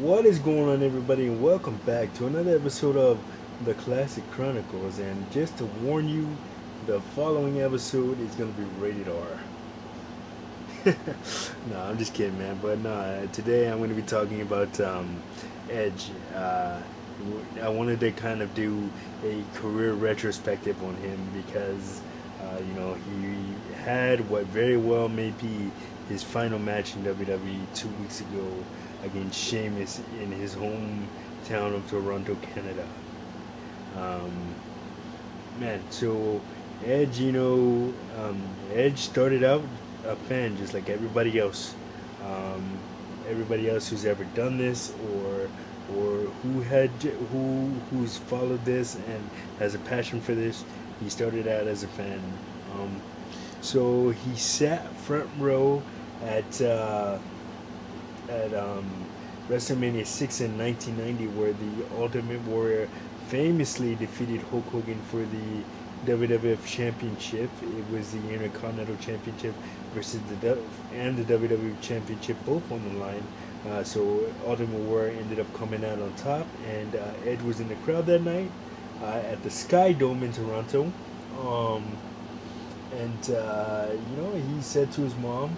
What is going on, everybody, and welcome back to another episode of the Classic Chronicles. And just to warn you, the following episode is going to be rated R. No, I'm just kidding, man. But no, today I'm going to be talking about Edge. I wanted to kind of do a career retrospective on him because, he had what very well may be his final match in WWE 2 weeks ago against Sheamus in his hometown of Toronto, Canada. Um, Man, so Edge, Edge started out a fan just like everybody else. Um, Everybody else who's ever done this, or who's followed this and has a passion for this. He started out as a fan. Um, so he sat front row at uh, at WrestleMania 6 in 1990, where the Ultimate Warrior famously defeated Hulk Hogan for the WWF Championship. It was the Intercontinental Championship versus the WWF Championship, both on the line. So Ultimate Warrior ended up coming out on top, and Edge was in the crowd that night at the Sky Dome in Toronto. Um, and he said to his mom,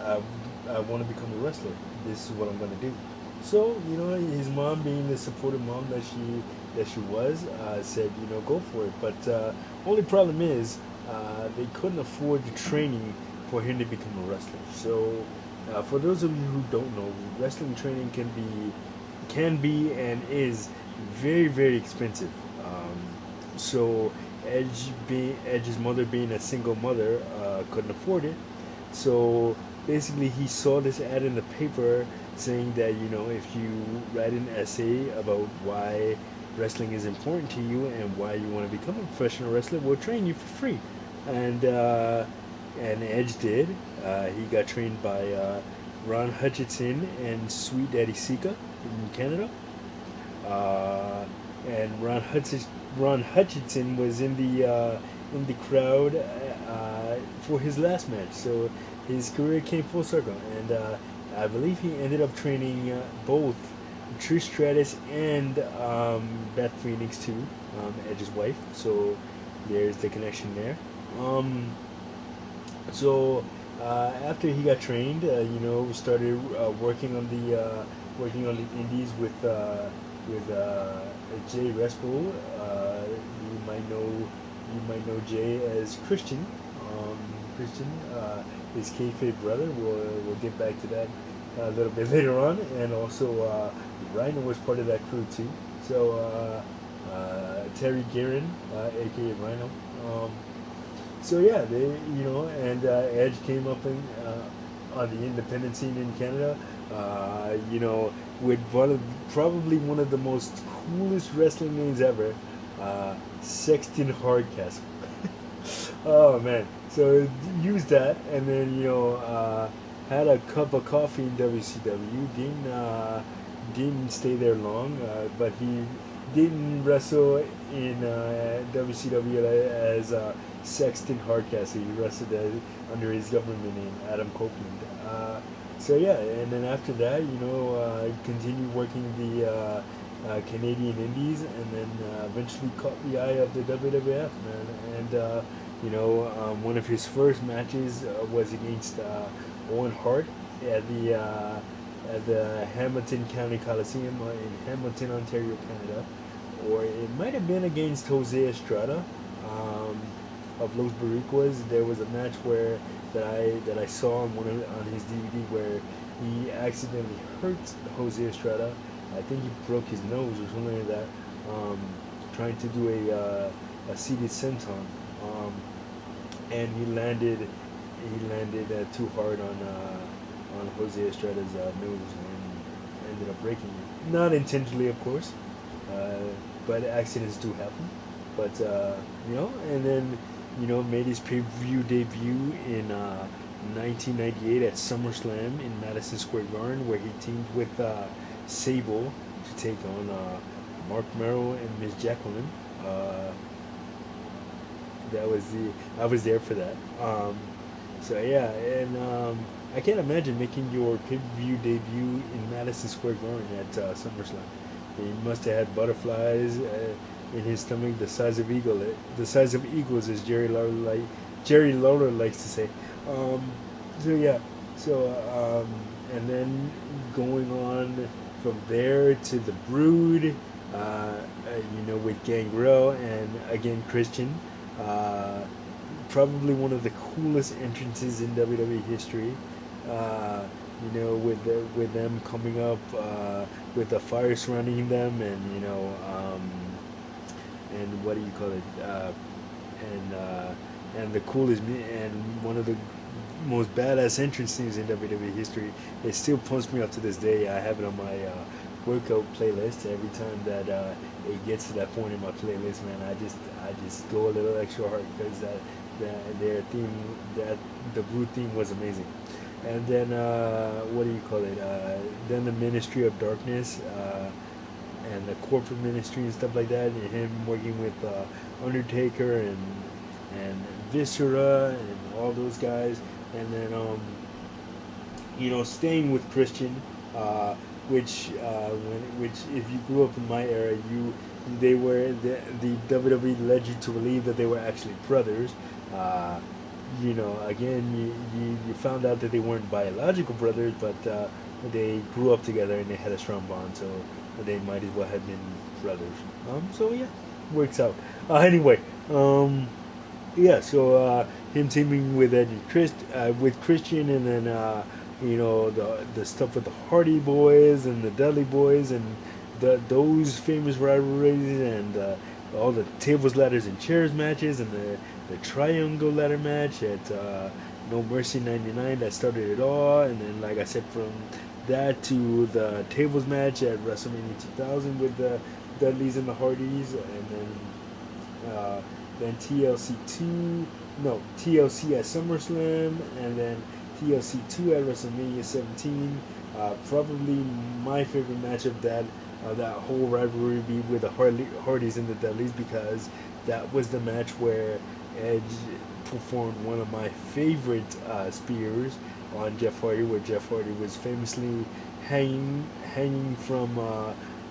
I, I want to become a wrestler. This is what I'm going to do. So his mom, being the supportive mom that she was, said, go for it. But only problem is they couldn't afford the training for him to become a wrestler. So for those of you who don't know, wrestling training can be and is very, very expensive. So Edge's mother, being a single mother, couldn't afford it. So basically, he saw this ad in the paper saying that if you write an essay about why wrestling is important to you and why you want to become a professional wrestler, we'll train you for free. And Edge did. He got trained by Ron Hutchinson and Sweet Daddy Sika in Canada. Uh, and Ron Hutchinson was in the crowd for his last match. So his career came full circle, and I believe he ended up training both Trish Stratus and Beth Phoenix too, Edge's wife. So there's the connection there. Um, so after he got trained, we started working on the indies with Jay Respo. You might know Jay as Christian. Um, Christian, his kayfabe brother. We'll get back to that a little bit later on, and also Rhino was part of that crew too. So Terry Guerin, aka Rhino. Um, so yeah, and Edge came up on the independent scene in Canada. With probably one of the most coolest wrestling names ever, Sexton Hardcastle. Oh man! So used that, and then had a cup of coffee in WCW. Didn't stay there long, but he didn't wrestle in WCW as Sexton Hardcastle. He wrestled under his government name, Adam Copeland. So yeah, and then after that, continued working the Canadian Indies, and then eventually caught the eye of the WWF, man. And one of his first matches was against Owen Hart at the Hamilton County Coliseum in Hamilton, Ontario, Canada, or it might have been against Jose Estrada um, of Los Boricuas. There was a match where that I saw on his DVD where he accidentally hurt Jose Estrada. I think he broke his nose or something like that, um, trying to do a seated senton, um, and he landed too hard on Jose Estrada's nose and ended up breaking it. Not intentionally, of course, uh, but accidents do happen. But and then made his pay-per-view debut in 1998 at SummerSlam in Madison Square Garden, where he teamed with Sable to take on Mark Merrow and Miss Jacqueline. Uh, I was there for that. So yeah, and I can't imagine making your pay-per-view debut in Madison Square Garden at SummerSlam. He must have had butterflies in his stomach the size of eagles, as Jerry Lawler likes to say. Um, so yeah, so and then going on from there to the Brood, with Gangrel and again Christian. Uh, Probably one of the coolest entrances in WWE history. Uh, with them coming up with the fire surrounding them, and and what do you call it? And and the coolest and one of the most badass entrance scenes in WWE history. It still pumps me up to this day. I have it on my workout playlist. Every time that it gets to that point in my playlist, man, I just go a little extra hard because their theme, that the Blue theme was amazing. And then what do you call it? Then the Ministry of Darkness. And the corporate ministry and stuff like that, and him working with Undertaker and Viscera and all those guys, and then staying with Christian, which if you grew up in my era, the WWE led you to believe that they were actually brothers. Uh, Again, you found out that they weren't biological brothers, but they grew up together and they had a strong bond, so they might as well have been brothers. So yeah, works out. Anyway, yeah. So him teaming with with Christian, and then the stuff with the Hardy Boys and the Dudley Boys, and those famous rivalries, and all the tables, ladders, and chairs matches, and the triangle ladder match at No Mercy '99 that started it all, and then like I said, from that to the tables match at WrestleMania 2000 with the Dudleys and the Hardys, and then TLC 2, no, TLC at SummerSlam, and then TLC 2 at WrestleMania 17. Probably my favorite match of that whole rivalry be with the Hardys and the Dudleys, because that was the match where Edge performed one of my favorite spears on Jeff Hardy, where Jeff Hardy was famously hanging from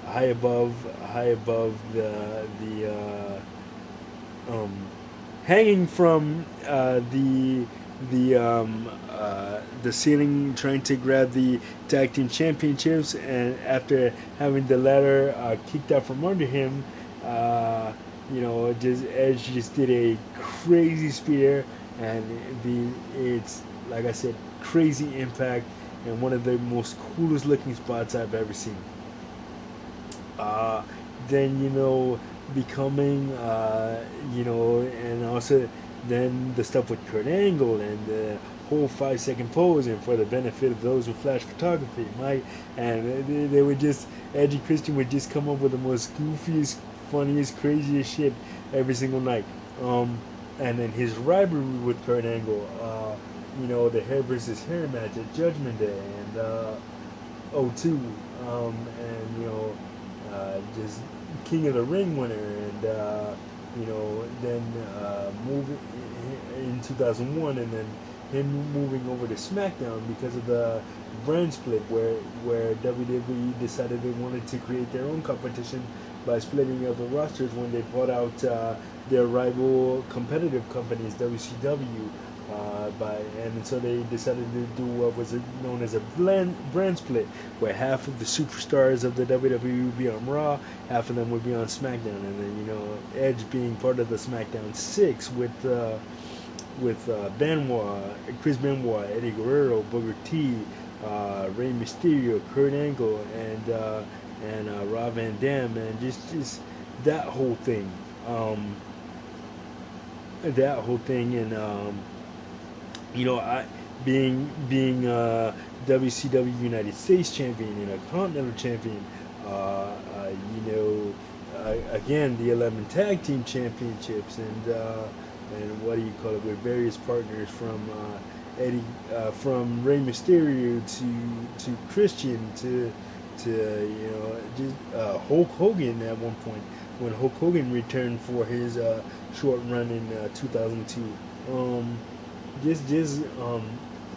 high above hanging from the ceiling, trying to grab the tag team championships, and after having the ladder kicked out from under him, just Edge just did a crazy spear, and it's like I said, crazy impact, and one of the most coolest looking spots I've ever seen. Uh, then becoming and also then the stuff with Kurt Angle and the whole 5 second pose, and for the benefit of those with flash photography, and they would just Edge and Christian would just come up with the most goofiest, funniest, craziest shit every single night. And then his rivalry with Kurt Angle, the hair versus hair match at Judgment Day, and '02, and just King of the Ring winner, and then moving in 2001, and then him moving over to SmackDown because of the brand split, where WWE decided they wanted to create their own competition by splitting up the rosters when they bought out their rival competitive companies, WCW. And so they decided to do what was known as a brand split, where half of the superstars of the WWE would be on Raw, half of them would be on SmackDown, and then Edge being part of the SmackDown Six with Benoit, Chris Benoit, Eddie Guerrero, Booker T, Rey Mysterio, Kurt Angle, and Rob Van Dam, and just that whole thing, and I being WCW United States champion and a Continental champion, again the 11 tag team championships, and what do you call it, with various partners from from Rey Mysterio to Christian to just Hulk Hogan at one point, when Hulk Hogan returned for his short run in 2002. Just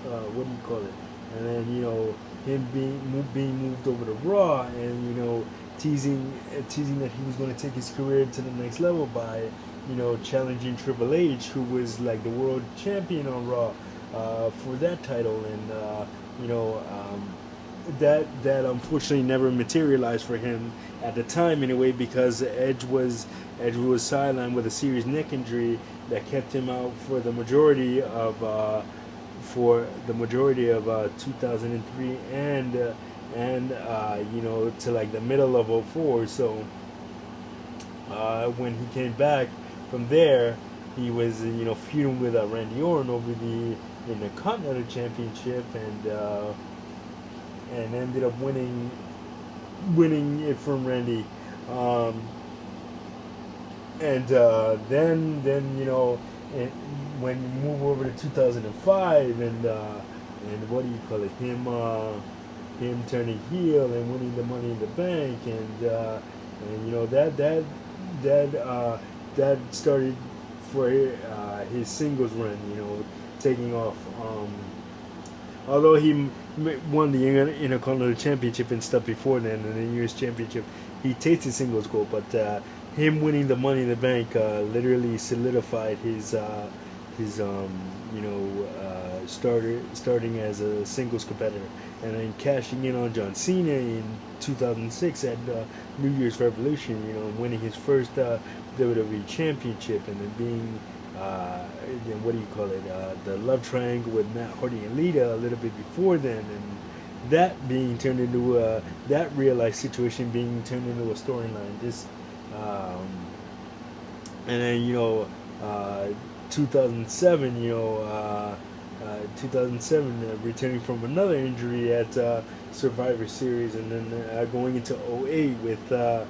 what do you call it? And then him being moved over to Raw, and teasing that he was going to take his career to the next level by challenging Triple H, who was like the world champion on Raw, for that title, and you know that unfortunately never materialized for him at the time anyway, because Edge was sidelined with a serious neck injury that kept him out for the majority of 2003 and to like the middle of '04. So when he came back from there, he was feuding with Randy Orton over the Intercontinental Championship, and ended up winning it from Randy. Um, and then and when you move over to 2005, and what do you call it? Him turning heel and winning the Money in the Bank, and that started for his singles run. Taking off. Although he won the Intercontinental Championship and stuff before then, and the U.S. Championship, he tasted singles gold. But him winning the Money in the Bank literally solidified his starting as a singles competitor, and then cashing in on John Cena in 2006 at New Year's Revolution. Winning his first WWE Championship, and then being what do you call it? The love triangle with Matt Hardy and Lita a little bit before then, and that being turned into that real life situation being turned into a storyline. Um, and then 2007, 2007, returning from another injury at Survivor Series, and then going into '08 with the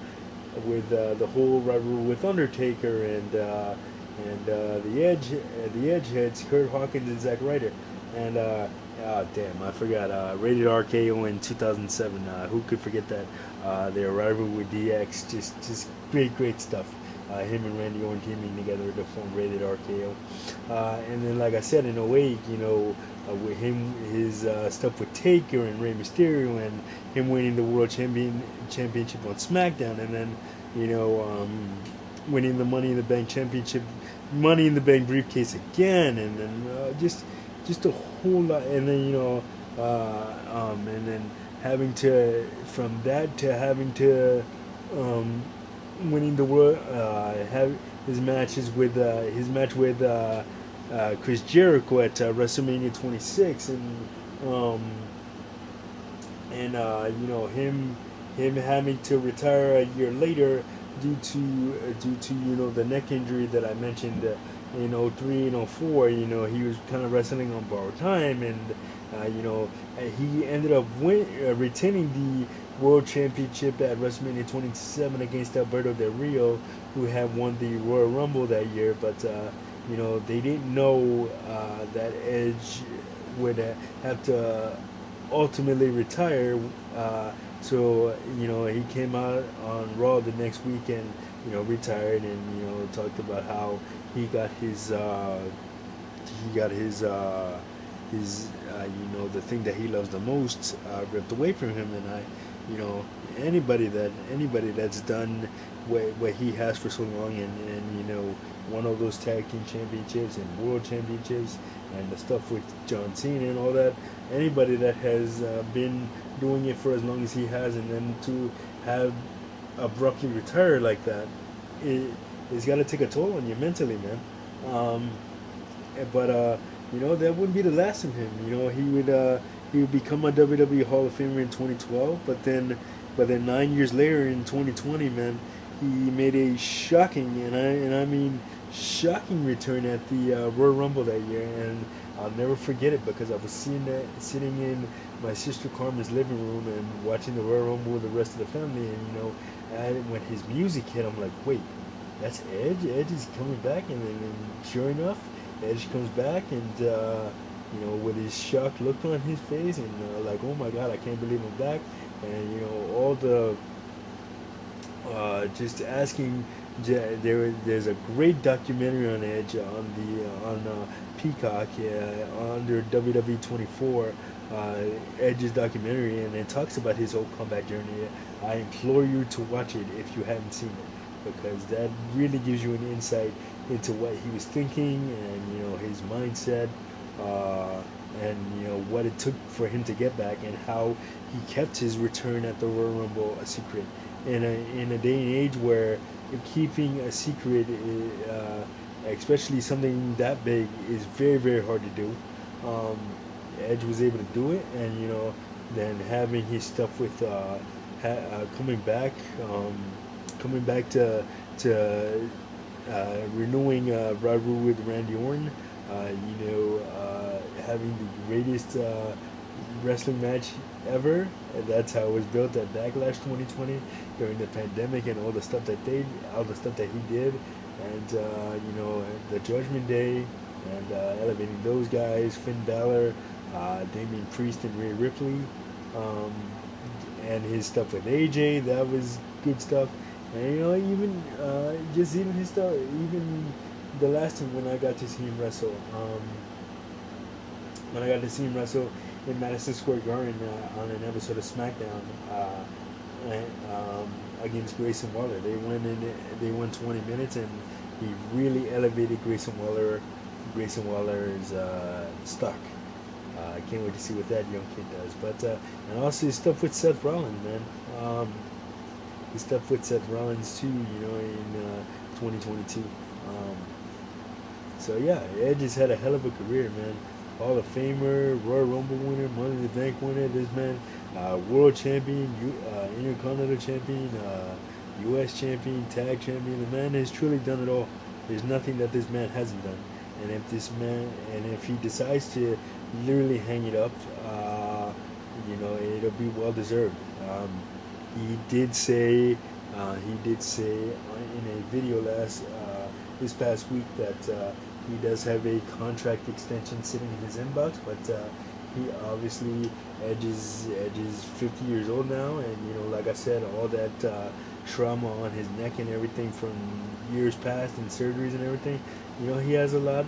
whole rivalry with Undertaker and the Edgeheads, Kurt Hawkins and Zack Ryder, and damn, I forgot Rated RKO in 2007. Who could forget that? Their rivalry with DX, just great stuff. Him and Randy Orton teaming together to form Rated RKO, and then like I said in '08, with his stuff with Taker and Rey Mysterio, and him winning the World Championship on SmackDown, and then winning the Money in the Bank Championship, Money in the Bank briefcase again, and then just a whole lot, and then and then having to from that to having to winning the world, have his match with Chris Jericho at WrestleMania 26, and him having to retire a year later due to the neck injury that I mentioned in '03 and '04. He was kind of wrestling on borrowed time, and he ended up retaining the World Championship at WrestleMania 27 against Alberto Del Rio, who had won the Royal Rumble that year. But they didn't know that Edge would have to ultimately retire. So he came out on Raw the next weekend, retired, and talked about how he got his the thing that he loves the most ripped away from him. And anybody that's done what he has for so long, and one of those tag team championships and world championships and the stuff with John Cena and all that, anybody that has been doing it for as long as he has, and then to have abruptly retire like that, it's got to take a toll on you mentally, man. But that wouldn't be the last of him. He would become a WWE Hall of Famer in 2012, but then 9 years later in 2020, man, he made a shocking, and I mean shocking return at the Royal Rumble that year, and I'll never forget it, because I was sitting in my sister Carmen's living room and watching the Royal Rumble with the rest of the family, and when his music hit, I'm like, wait, that's Edge? Edge is coming back, and then sure enough, Edge comes back, and with his shocked look on his face, and like, oh my God, I can't believe I'm back, and all the just asking there's a great documentary on Edge on Peacock under WWE 24. Edge's documentary, and it talks about his whole combat journey. I implore you to watch it if you haven't seen it, because that really gives you an insight into what he was thinking, and his mindset, and what it took for him to get back, and how he kept his return at the Royal Rumble a secret in a day and age where keeping a secret, especially something that big, is very, very hard to do. Um, Edge was able to do it, and then having his stuff with coming back, um, coming back to renewing rivalry with Randy Orton, having the greatest wrestling match ever. And that's how it was built at Backlash 2020 during the pandemic, and all the stuff that he did, and the Judgment Day, and elevating those guys, Finn Balor, Damian Priest, and Rhea Ripley, um, and his stuff with AJ, that was good stuff. And even just even his stuff, even the last time when I got to see him wrestle. When I got to see him wrestle in Madison Square Garden on an episode of SmackDown against Grayson Waller. They won 20 minutes, and he really elevated Grayson Waller. Grayson Waller's stock. I can't wait to see what that young kid does. But and also his stuff with Seth Rollins, man. His stuff with Seth Rollins too. In 2022. So yeah, Edge has had a hell of a career, man. Hall of Famer, Royal Rumble winner, Money in the Bank winner. This man, world champion, Intercontinental champion, U.S. champion, tag champion. The man has truly done it all. There's nothing that this man hasn't done. And if he decides to literally hang it up, it'll be well deserved. He did say, in a video this past week that he does have a contract extension sitting in his inbox, but he obviously Edge is 50 years old now, and like I said, all that trauma on his neck and everything from years past and surgeries and everything. He has a lot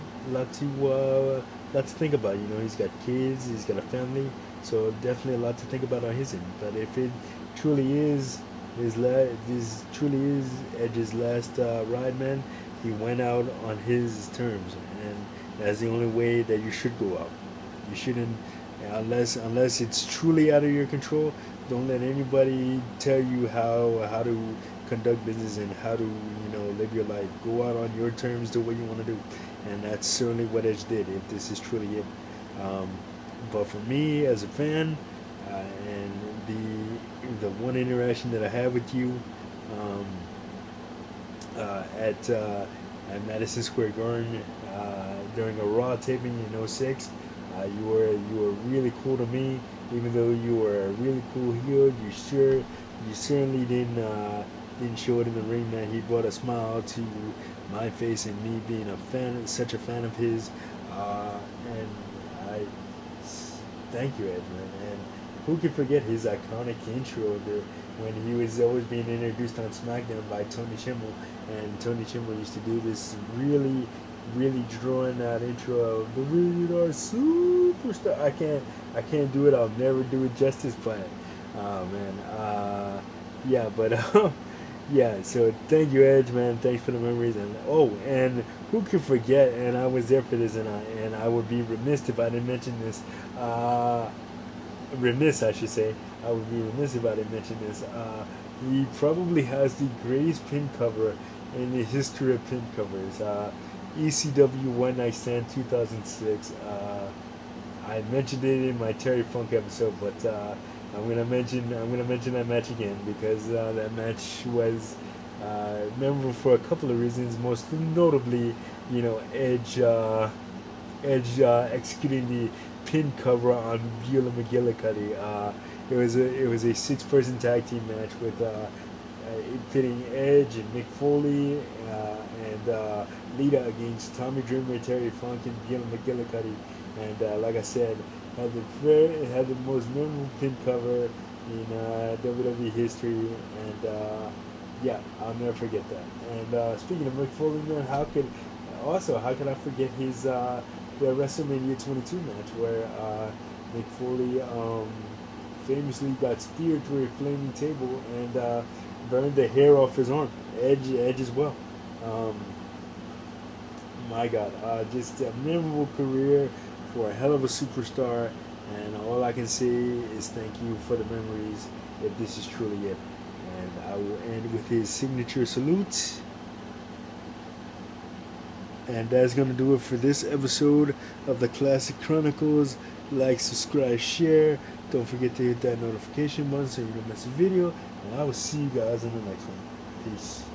to think about. He's got kids, he's got a family, so definitely a lot to think about on his end. But if it truly is this truly is Edge's last ride, man, he went out on his terms, and that's the only way that you should go out. You shouldn't, unless it's truly out of your control. Don't let anybody tell you how to conduct business and how to live your life. Go out on your terms, do what you want to do, and that's certainly what Edge did. If this is truly it, but for me as a fan, and the one interaction that I had with you. Um, at Madison Square Garden during a Raw taping in '06. You were really cool to me, even though you were a really cool heel. You certainly didn't show it in the ring, man. He brought a smile to my face, and me being such a fan of his, and I thank you, Ed, man. And who can forget his iconic intro when he was always being introduced on SmackDown by Tony Schimmel, and Tony Schimmel used to do this really, really drawing out intro of the Rated Superstar. I can't do it. I'll never do it justice, but oh man, yeah, but yeah. So thank you, Edge, man. Thanks for the memories, and who can forget? And I was there for this, and I would be remiss if I didn't mention this. Remiss, I should say. I would be remiss if I didn't mention this. He probably has the greatest pin cover in the history of pin covers. ECW One Night Stand 2006. I mentioned it in my Terry Funk episode, but I'm gonna mention that match again, because that match was memorable for a couple of reasons. Most notably, Edge executing the pin cover on Beulah McGillicuddy. It was a 6-person tag team match with pitting Edge and Mick Foley and Lita against Tommy Dreamer, Terry Funk, and Beulah McGillicuddy. And like I said, it had the most memorable pin cover in WWE history, and Yeah, I'll never forget that. And speaking of Mick Foley, man, how could I forget his the WrestleMania 22 match where Mick Foley famously got speared through a flaming table and burned the hair off his arm, Edge as well. Um, my God, just a memorable career for a hell of a superstar. And all I can say is thank you for the memories, if this is truly it. And I will end with his signature salute. And that's going to do it for this episode of the Classic Chronicles. Like, subscribe, share. Don't forget to hit that notification button so you don't miss a video. And I will see you guys in the next one. Peace.